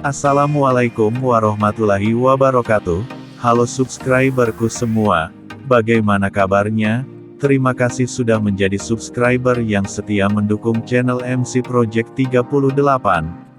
Assalamualaikum warahmatullahi wabarakatuh. Halo subscriberku semua, bagaimana kabarnya? Terima kasih sudah menjadi subscriber yang setia mendukung channel MC Project 38.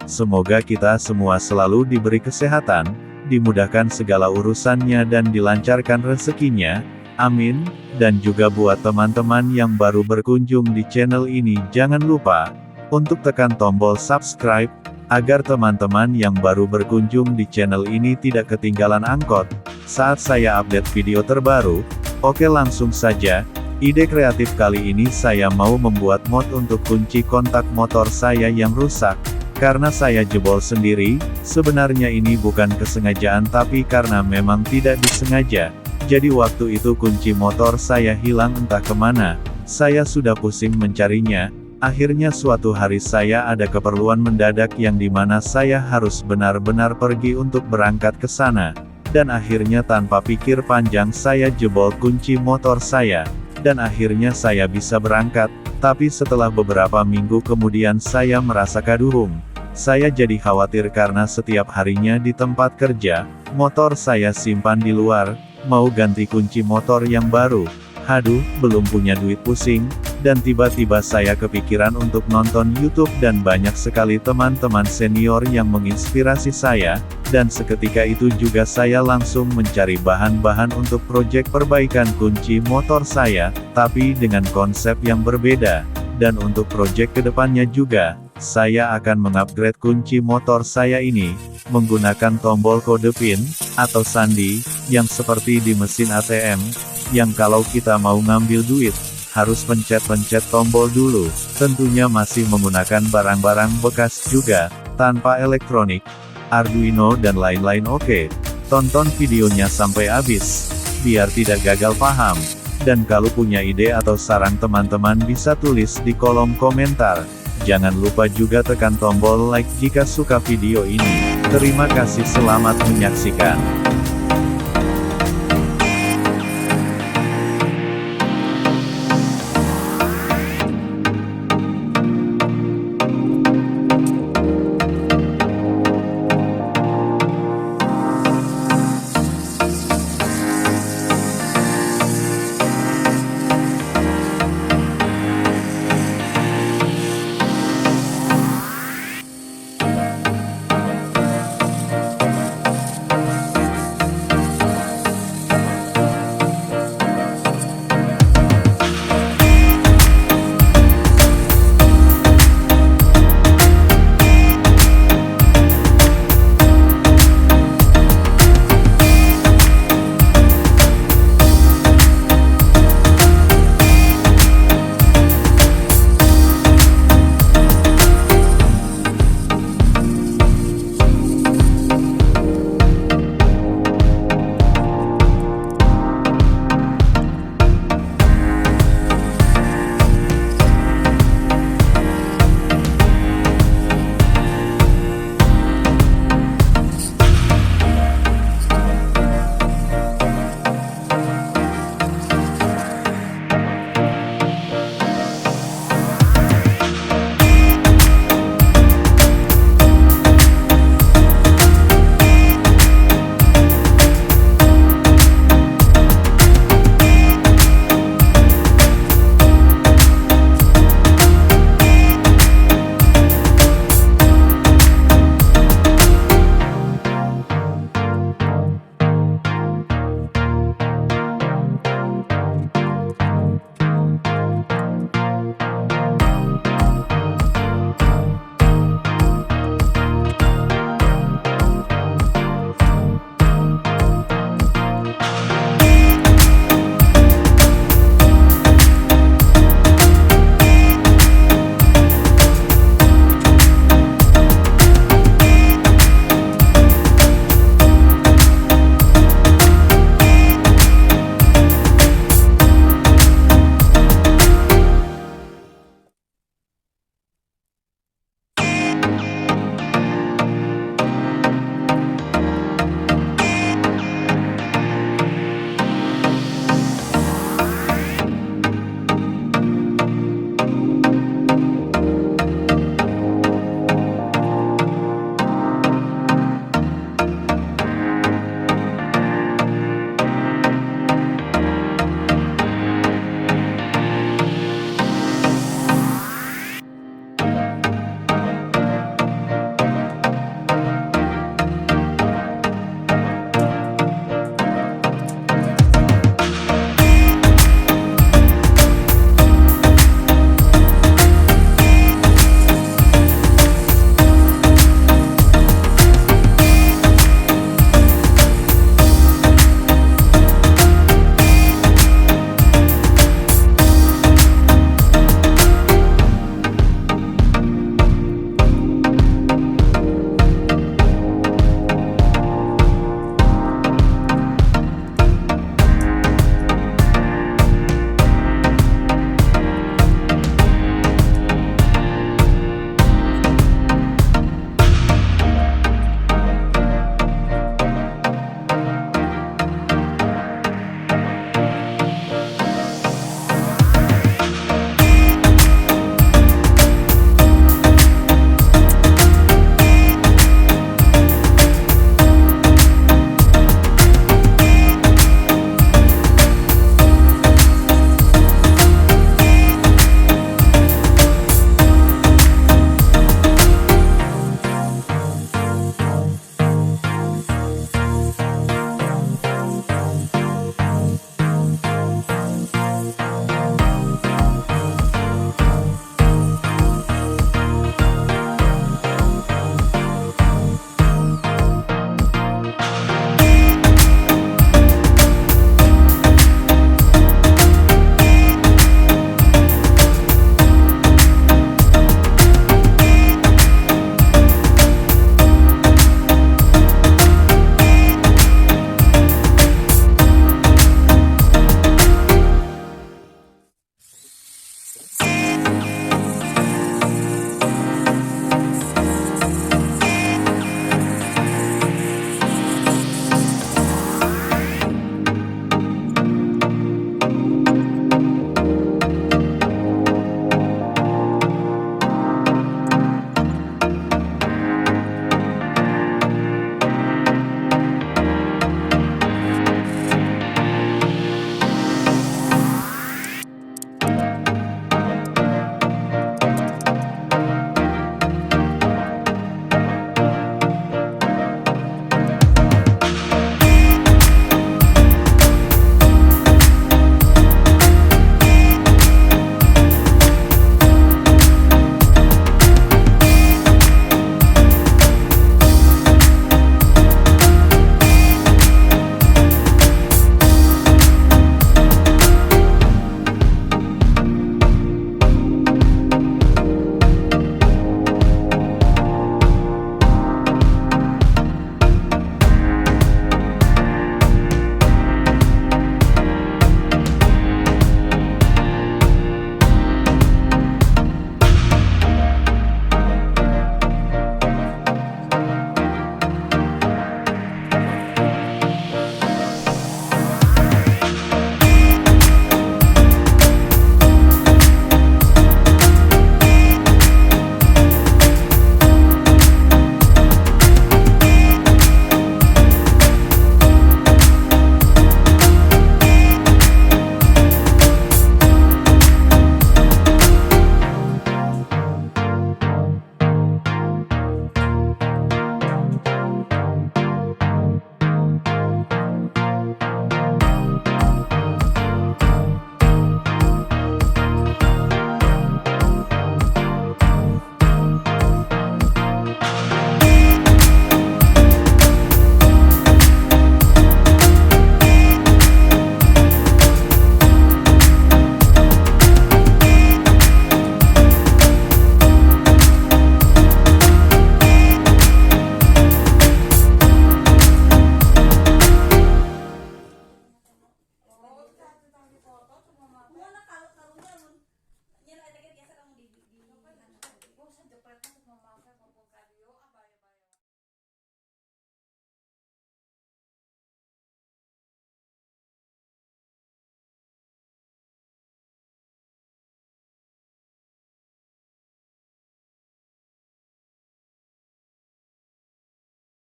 Semoga kita semua selalu diberi kesehatan, dimudahkan segala urusannya dan dilancarkan rezekinya. Amin. Dan juga buat teman-teman yang baru berkunjung di channel ini, jangan lupa untuk tekan tombol subscribe, agar teman-teman yang baru berkunjung di channel ini tidak ketinggalan angkot saat saya update video terbaru. Oke, langsung saja. Ide kreatif kali ini saya mau membuat mod untuk kunci kontak motor saya yang rusak. Karena saya jebol sendiri, sebenarnya ini bukan kesengajaan tapi karena memang tidak disengaja. Jadi waktu itu kunci motor saya hilang entah kemana. Saya sudah pusing mencarinya. Akhirnya suatu hari saya ada keperluan mendadak yang dimana saya harus benar-benar pergi untuk berangkat ke sana. Dan akhirnya tanpa pikir panjang saya jebol kunci motor saya. Dan akhirnya saya bisa berangkat. Tapi setelah beberapa minggu kemudian saya merasa kaduhung. Saya jadi khawatir karena setiap harinya di tempat kerja, motor saya simpan di luar, mau ganti kunci motor yang baru. Haduh, belum punya duit pusing, dan tiba-tiba saya kepikiran untuk nonton YouTube dan banyak sekali teman-teman senior yang menginspirasi saya, dan seketika itu juga saya langsung mencari bahan-bahan untuk proyek perbaikan kunci motor saya, tapi dengan konsep yang berbeda. Dan untuk proyek kedepannya juga, saya akan mengupgrade kunci motor saya ini, menggunakan tombol kode PIN, atau sandi, yang seperti di mesin ATM, yang kalau kita mau ngambil duit, harus pencet-pencet tombol dulu. Tentunya masih menggunakan barang-barang bekas juga, tanpa elektronik, Arduino dan lain-lain. Oke, tonton videonya sampai habis, biar tidak gagal paham. Dan kalau punya ide atau saran teman-teman bisa tulis di kolom komentar. Jangan lupa juga tekan tombol like jika suka video ini. Terima kasih, selamat menyaksikan.